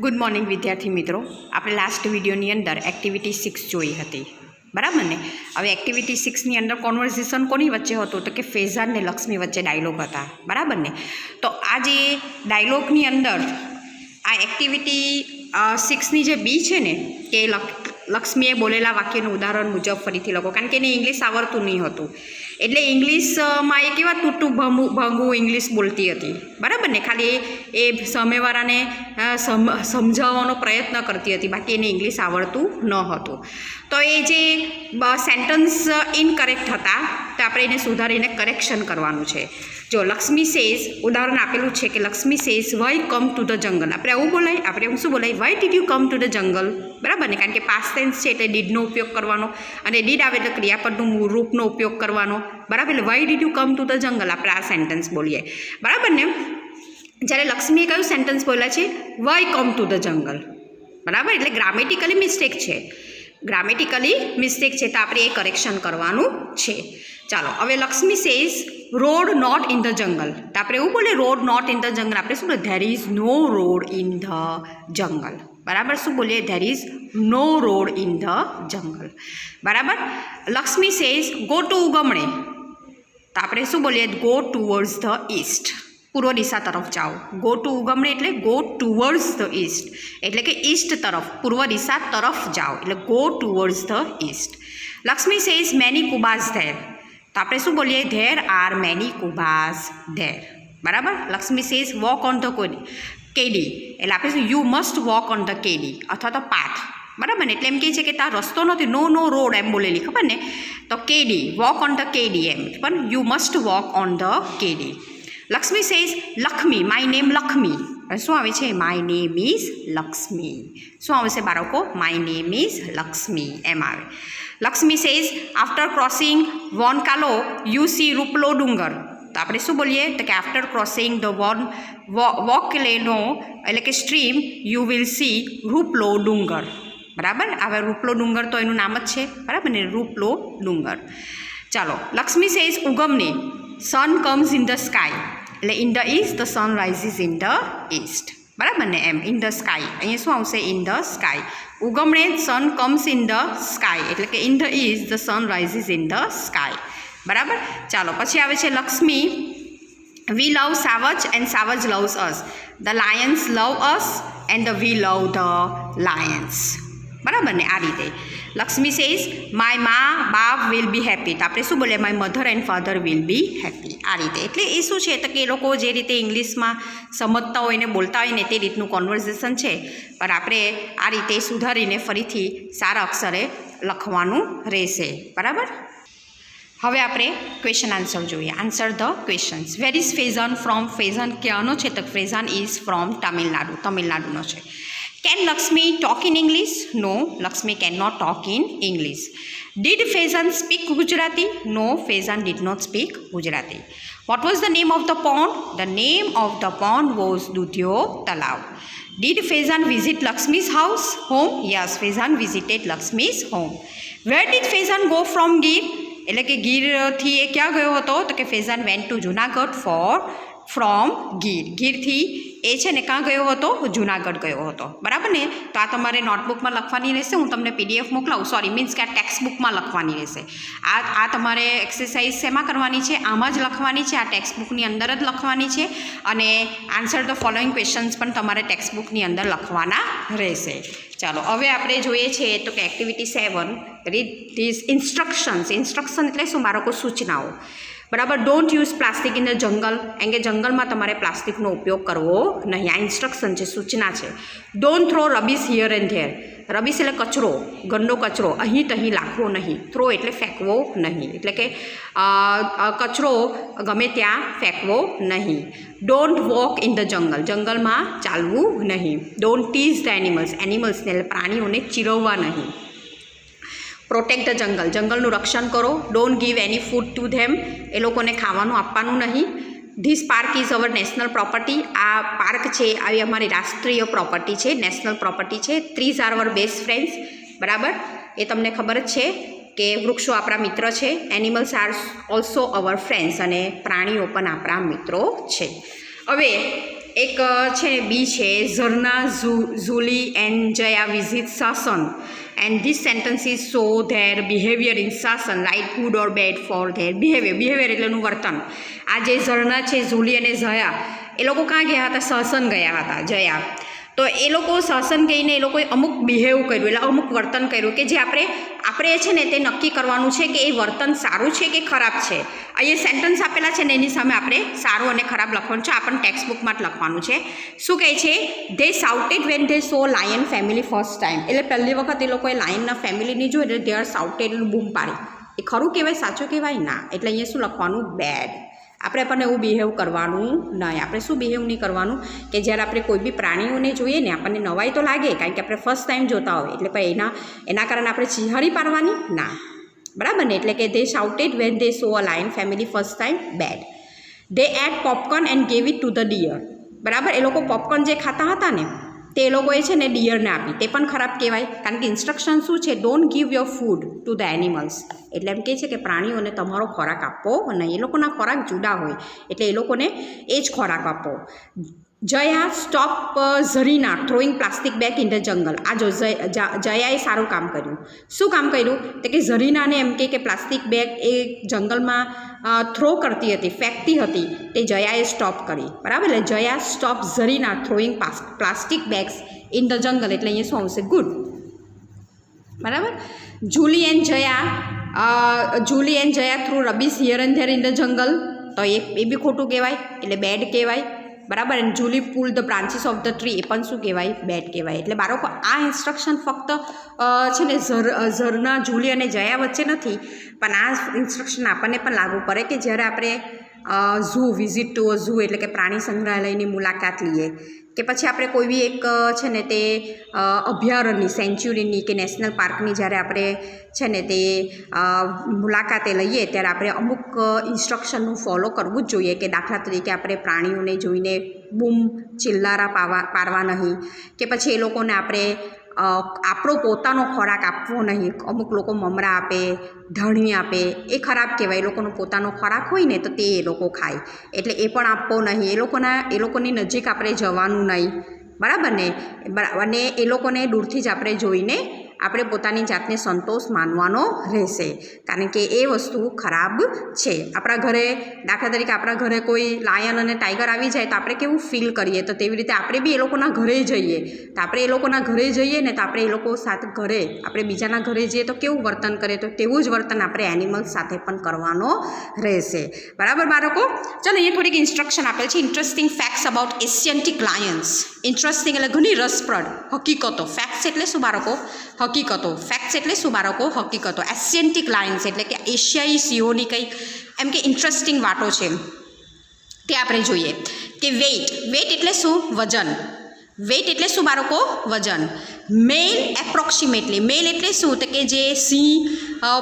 Good morning વિદ્યાર્થી મિત્રો, આપણે લાસ્ટ વિડીયોની અંદર એક્ટિવિટી 6 જોઈ હતી, બરાબર ને? હવે એક્ટિવિટી 6ની અંદર કોન્વર્ઝેશન કોની વચ્ચે હતું તો કે ફેઝાન ને લક્ષ્મી વચ્ચે ડાયલોગ હતા, બરાબર ને? તો આ જે ડાયલોગની અંદર આ એક્ટિવિટી 6ની જે બી છે ને કે લક્ષ્મીએ બોલેલા વાક્યનું ઉદાહરણ મુજબ ફરીથી લખો, કારણ કે એને ઇંગ્લિશ આવડતું નહીં હતું, એટલે ઇંગ્લિશમાં એ કેવા તૂટું ભાંગું ઇંગ્લિશ બોલતી હતી, બરાબર ને? ખાલી એ સામેવાળાને સમજાવવાનો પ્રયત્ન કરતી હતી, બાકી એને ઇંગ્લિશ આવડતું ન હતું. તો એ જે સેન્ટન્સ ઇનકરેક્ટ હતા તો આપણે એને સુધારીને કરેક્શન કરવાનું છે. જો લક્ષ્મી સેઝ, ઉદાહરણ આપેલું છે કે Lakshmi says why come to the jungle. આપણે આવું બોલાય, આપણે શું બોલાય? Why did you come to the jungle, બરાબર ને? કારણ કે પાસ્ટ ટેન્સ છે એટલે ડીડનો ઉપયોગ કરવાનો, અને ડીડ આવે એટલે ક્રિયાપદનું રૂપનો ઉપયોગ કરવાનો, બરાબર? એટલે why did you come to the jungle આપણે આ સેન્ટેન્સ બોલીએ, બરાબર ને? જ્યારે લક્ષ્મીએ કયું સેન્ટેન્સ બોલ્યા છે? Y come to the jungle, બરાબર? એટલે ગ્રામેટિકલી મિસ્ટેક છે, ગ્રામેટિકલી મિસ્ટેક છે, તો આપણે એ કરેક્શન કરવાનું છે. ચાલો, હવે Lakshmi says road not in the jungle, તો આપણે એવું બોલીએ road not in the jungle. આપણે શું બોલીએ? There is no road in the jungle, બરાબર? શું બોલીએ? There is no road in the jungle, બરાબર? લક્ષ્મી સેઝ ગો ટુ ઉગમણે, તો આપણે શું બોલીએ? ગો ટુવર્ડ્સ ધ ઈસ્ટ, પૂર્વ દિશા તરફ જાઓ. ગો ટુ ઉગમણે એટલે ગો ટુવર્ડ્સ ધ ઈસ્ટ, એટલે કે ઈસ્ટ તરફ, પૂર્વ દિશા તરફ જાઓ, એટલે go towards the east. Lakshmi says many કુબાઝ ધેર, તો આપણે શું બોલીએ? ધેર આર મેની કુબાઝ ધેર, બરાબર? Lakshmi says walk on the કેડી, એટલે આપણે શું? You must walk on the કેડી અથવા તો પાથ, બરાબર ને? એટલે એમ કહે છે કે તાર રસ્તો નથી, નો રોડ એમ બોલેલી, ખબર ને? તો કેડી, વોક ઓન ધ કેડી એમ, પણ you must walk on the કેડી. Lakshmi says Lakshmi, my name Lakshmi, શું આવે છે? My name is Lakshmi. શું આવશે બાળકો? માય નેમ ઇઝ લક્ષ્મી એમ આવે. લક્ષ્મી સેઝ આફ્ટર ક્રોસિંગ વોનકાલો યુ સી રૂપલો ડુંગર, તો આપણે શું બોલીએ? તો કે આફ્ટર ક્રોસિંગ ધ વોકલેનો એટલે કે સ્ટ્રીમ યુ વિલ સી રૂપલો ડુંગર, બરાબર? હવે રૂપલો ડુંગર તો એનું નામ જ છે, બરાબર ને? રૂપલો ડુંગર. ચાલો, લક્ષ્મી સેઝ ઉગમની sun comes in the sky, એટલે in the east the sun rises in the east, બરાબર ને? એમ ઇન ધ સ્કાય, અહીંયા શું આવશે? In the sky. ઉગમણે sun comes in the sky, એટલે કે in the east the sun rises in the sky, બરાબર? ચાલો, પછી આવે છે લક્ષ્મી વી લવ સાવજ એન્ડ સાવજ loves us, the lions love us and V love the Lions, બરાબર ને? આ રીતે. લક્ષ્મી સેઝ માય મા બાપ વિલ બી હેપી, તો આપણે શું બોલીએ? My mother and father will be happy, આ રીતે. એટલે એ શું છે? તો કે એ લોકો જે રીતે ઇંગ્લિશમાં સમજતા હોય ને બોલતા હોય ને તે રીતનું કોન્વર્ઝેશન છે, પણ આપણે આ રીતે સુધારીને ફરીથી સારા અક્ષરે લખવાનું રહેશે, બરાબર? હવે આપણે ક્વેશ્ચન આન્સર જોઈએ. Answer the questions. Where is Faizan from? Faizan ક્યાંનો છે? તો ફેઝાન ઇઝ ફ્રોમ તમિલનાડુ, તમિલનાડુનો છે. Can Lakshmi talk in English? No, Lakshmi cannot talk in English. Did Faizan speak Gujarati? No, Faizan did not speak Gujarati. What was the name of the pond? The name of the pond was Dudhyo Talav. Did Faizan visit Lakshmi's house? Home? Yes, Faizan visited Lakshmi's home. Where did Faizan go from Gir? એટલે કે ગીરથી એ ક્યાં ગયો હતો? તો કે Faizan went to Junagadh from Gir. ગીરથી એ છે ને ક્યાં ગયો હતો? જુનાગઢ ગયો હતો, બરાબર ને? તો આ તમારે નોટબુકમાં લખવાની રહેશે, હું તમને પીડીએફ મોકલાવું, સોરી મીન્સ કે આ ટેક્સ્ટ બુકમાં લખવાની રહેશે. આ તમારે એક્સરસાઇઝ શેમાં કરવાની છે? આમાં જ લખવાની છે, આ ટેક્સ્ટ બુકની અંદર જ લખવાની છે, અને આન્સર ધ ફોલોઈંગ ક્વેશ્ચન્સ પણ તમારે ટેક્સ્ટ બુકની અંદર લખવાના રહેશે. ચાલો, હવે આપણે જોઈએ છીએ તો કે activity 7, read this instructions. Instruction એટલે શું બાળકો? સૂચનાઓ, બરાબર? Don't use plastic in the jungle, એમ કે જંગલમાં તમારે પ્લાસ્ટિકનો ઉપયોગ કરવો નહીં. આ ઇન્સ્ટ્રક્શન છે, સૂચના છે. Don't throw rubbish here and there, rubbish એટલે કચરો, ગંદો કચરો અહીં તહીં નાખવો નહીં. થ્રો એટલે ફેંકવો નહીં, એટલે કે કચરો ગમે ત્યાં ફેંકવો નહીં. ડોન્ટ વોક ઇન ધ જંગલ, જંગલમાં ચાલવું નહીં. ડોન્ટ ટીઝ ધ એનિમલ્સને એટલે પ્રાણીઓને ચીરવવા નહીં. પ્રોટેક્ટ ધ જંગલ, જંગલનું રક્ષણ કરો. Don't give any food to them, એ લોકોને ખાવાનું આપવાનું નહીં. This park is our national property, આ પાર્ક છે આવી અમારી રાષ્ટ્રીય પ્રોપર્ટી છે, નેશનલ પ્રોપર્ટી છે. Trees are our best friends, બરાબર? એ તમને ખબર જ છે કે વૃક્ષો આપણા મિત્ર છે. Animals are also hour friends, અને પ્રાણીઓ પણ આપણા મિત્રો છે. હવે એક છે ને બી છે, Zarna, Julie and Jaya visit Sasan and this sentence is so their behaviour in Sasan right good or bad for their behaviour એટલે એનું વર્તન. આ જે ઝરના છે, ઝુલી અને જયા એ લોકો ક્યાં ગયા હતા? સાસન ગયા હતા, જયા. તો એ લોકો શાસન કહીને એ લોકોએ અમુક બિહેવ કર્યું, એટલે અમુક વર્તન કર્યું કે જે આપણે છે ને તે નક્કી કરવાનું છે કે એ વર્તન સારું છે કે ખરાબ છે. અહીંયા સેન્ટન્સ આપેલા છે ને એની સામે આપણે સારું અને ખરાબ લખવાનું છે. આપણને ટેક્સ્ટ બુકમાં જ લખવાનું છે. શું કહે છે? They sautéed van they so lion family first time. એટલે પહેલી વખત એ લોકોએ લાયનના ફેમિલીની જોઈ એટલે ધે આર સાઉટેડ બૂમ પાડી. એ ખરું કહેવાય? સાચું કહેવાય? ના. એટલે અહીંયા શું લખવાનું? બેડ. આપણે પણ એવું બિહેવ કરવાનું નહીં. આપણે શું બિહેવ નહીં કરવાનું કે જ્યારે આપણે કોઈ બી પ્રાણીઓને જોઈએ ને આપણને નવાઈ તો લાગે, કારણ કે આપણે ફર્સ્ટ ટાઈમ જોતા હોય એટલે પણ એના કારણે આપણે ચીહારી પાડવાની ના. બરાબર ને? એટલે કે they shouted when they saw a lion family first time bed. They ate popcorn and gave it to the deer. બરાબર? એ લોકો પોપકોર્ન જે ખાતા હતા ને તે એ લોકોએ છે ને ડિયરને આપી. તે પણ ખરાબ કહેવાય, કારણ કે ઇન્સ્ટ્રક્શન શું છે? Don't give your food to the animals. એટલે એમ કહે છે કે પ્રાણીઓને તમારો ખોરાક આપવો નહીં. એ લોકોના ખોરાક જુદા હોય એટલે એ લોકોને એ જ ખોરાક આપો. Jaya stop Zarina throwing plastic bag in the jungle. આ જો જયાએ સારું કામ કર્યું. શું કામ કર્યું? તો કે ઝરીનાને એમ કે પ્લાસ્ટિક બેગ એ જંગલમાં થ્રો કરતી હતી, ફેંકતી હતી, તે જયાએ સ્ટોપ કરી. બરાબર? એટલે Jaya stop Zarina throwing plastic bags in the jungle. એટલે અહીંયા શું આવશે? ગુડ. બરાબર? Julie and Jaya throw rubbish here and there in the jungle. તો એ બી ખોટું કહેવાય, એટલે બેડ કહેવાય. બરાબર? And Julie pull the branches of the tree, એ પણ શું કહેવાય? બેડ કહેવાય. એટલે બાળકો આ ઇન્સ્ટ્રક્શન ફક્ત છે ને ઝરના, જુલી અને જયા વચ્ચે નથી, પણ આ ઇન્સ્ટ્રક્શન આપણને પણ લાગુ પડે કે જ્યારે આપણે વિઝિટ ટુ અ ઝૂ એટલે કે પ્રાણી સંગ્રહાલયની મુલાકાત લઈએ, કે પછી આપણે કોઈ બી એક છે ને તે અભયારણ્યની, સેન્ચ્યુરીની કે નેશનલ પાર્કની જ્યારે આપણે છે ને તે મુલાકાતે લઈએ ત્યારે આપણે અમુક ઇન્સ્ટ્રક્શનનું ફોલો કરવું જ જોઈએ. કે દાખલા તરીકે આપણે પ્રાણીઓને જોઈને બૂમ ચિલ્લારા પાડવા નહીં, કે પછી એ લોકોને આપણે આપણો પોતાનો ખોરાક આપવો નહીં. અમુક લોકો મમરા આપે, ધાણી આપે, એ ખરાબ કહેવાય. એ લોકોનો પોતાનો ખોરાક હોય ને તો તે એ લોકો ખાય, એટલે એ પણ આપવો નહીં. એ લોકોની નજીક આપણે જવાનું નહીં. બરાબર ને? અને એ લોકોને દૂરથી જ આપણે જોઈને આપણે પોતાની જાતને સંતોષ માનવાનો રહેશે, કારણ કે એ વસ્તુ ખરાબ છે. આપણા ઘરે દાખલા તરીકે આપણા ઘરે કોઈ લાયન અને ટાઈગર આવી જાય તો આપણે કેવું ફીલ કરીએ, તો તેવી રીતે આપણે બી એ લોકોના ઘરે જઈએ તો આપણે એ લોકોના ઘરે જઈએ ને તો આપણે એ લોકો સાથે ઘરે આપણે બીજાના ઘરે જઈએ તો કેવું વર્તન કરીએ, તો તેવું જ વર્તન આપણે એનિમલ્સ સાથે પણ કરવાનો રહેશે. બરાબર બાળકો? ચાલો અહીંયા થોડીક ઇન્સ્ટ્રક્શન આપેલ છે. Interesting facts about Asiatic Lions. Interesting એટલે ઘણી રસપ્રદ હકીકતો. ફેક્ટ્સ એટલે શું બાળકો? હકીકતો. ફેક્ટ્સ એટલે શું બાળકો? હકીકતો. એશિયન્ટિક લાયન્સ એટલે કે એશિયાઈ સિંહોની કંઈક એમ કે ઇન્ટરેસ્ટિંગ વાતો છે તે આપણે જોઈએ. કે વેઇટ એટલે શું? વજન. વેઇટ એટલે શું બાળકો? વજન. મેલ એપ્રોક્સિમેટલી. મેલ એટલે શું? તો કે જે સિંહ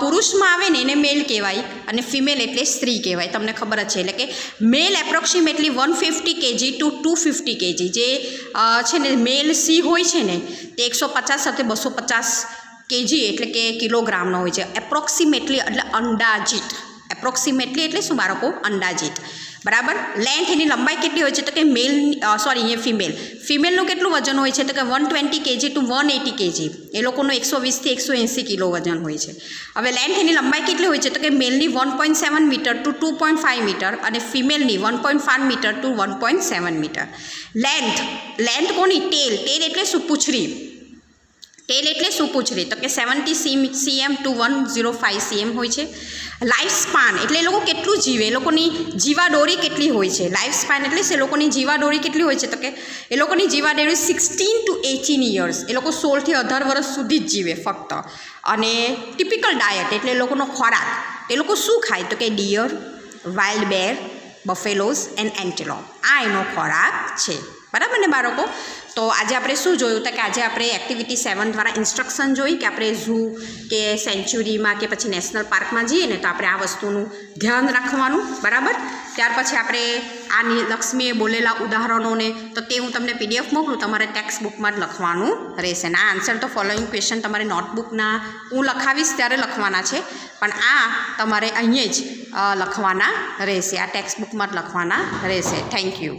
પુરુષમાં આવે ને એને મેલ કહેવાય, અને ફિમેલ એટલે સ્ત્રી કહેવાય. તમને ખબર જ છે. એટલે કે મેલ એપ્રોક્સિમેટલી 150 kg ટુ 250 kg. જે છે ને મેલ સિંહ હોય છે ને તે 150 સાથે 250 kg એટલે કે કિલોગ્રામનો હોય છે. એપ્રોક્સિમેટલી એટલે અંદાજિત. એપ્રોક્સિમેટલી એટલે શું બાળકો? અંદાજિત. બરાબર? લેન્થ એની લંબાઈ કેટલી હોય છે? તો કે અહીંયા ફિમેલનું કેટલું વજન હોય છે? તો કે 120 kg ટુ 180 kg. એ લોકોનું 120 થી 180 કિલો વજન હોય છે. હવે લેન્થ એની લંબાઈ કેટલી હોય છે? તો કે મેલની 1.7 મીટર ટુ 2.5 મીટર અને ફિમેલની 1.5 મીટર ટુ 1.7 મીટર. લેન્થ કોની? ટેલ એટલે શું? પૂંછડી. ટેલ એટલે શું? પૂંછડી. તો કે 70 cm ટુ 105 cm હોય છે. લાઈફ સ્પાન એટલે એ લોકો કેટલું જીવે, એ લોકોની જીવાદોરી કેટલી હોય છે. લાઈફ સ્પાન એટલે એ લોકોની જીવાદોરી કેટલી હોય છે? તો કે એ લોકોની જીવાદોરી 16 ટુ 18 યર્સ. એ લોકો 16 થી 18 વર્ષ સુધી જ જીવે ફક્ત. અને ટિપિકલ ડાયટ એટલે એ લોકોનો ખોરાક, એ લોકો શું ખાય? તો કે ડિયર, વાઇલ્ડ બેર, બફેલોઝ એન્ડ એન્ટેલોપ. આ એનો ખોરાક છે. બરાબર ને બાળકો? તો આજે આપણે શું જોયું? તો કે આજે આપણે એક્ટિવિટી 7 દ્વારા ઇન્સ્ટ્રક્શન જોઈ કે આપણે ઝૂ કે સેન્ચ્યુરીમાં કે પછી નેશનલ પાર્કમાં જઈએ ને તો આપણે આ વસ્તુનું ધ્યાન રાખવાનું. બરાબર? ત્યાર પછી આપણે આ લક્ષ્મીએ બોલેલા ઉદાહરણોને તો તે હું તમને PDF મોકલું, તમારે ટેક્સ્ટ બુકમાં જ લખવાનું રહેશે. અને આ આન્સર તો ફોલોઈંગ ક્વેશ્ચન તમારે નોટબુકના હું લખાવીશ ત્યારે લખવાના છે, પણ આ તમારે અહીંયા જ લખવાના રહેશે. આ ટેક્સ્ટ બુકમાં જ લખવાના રહેશે. Thank you.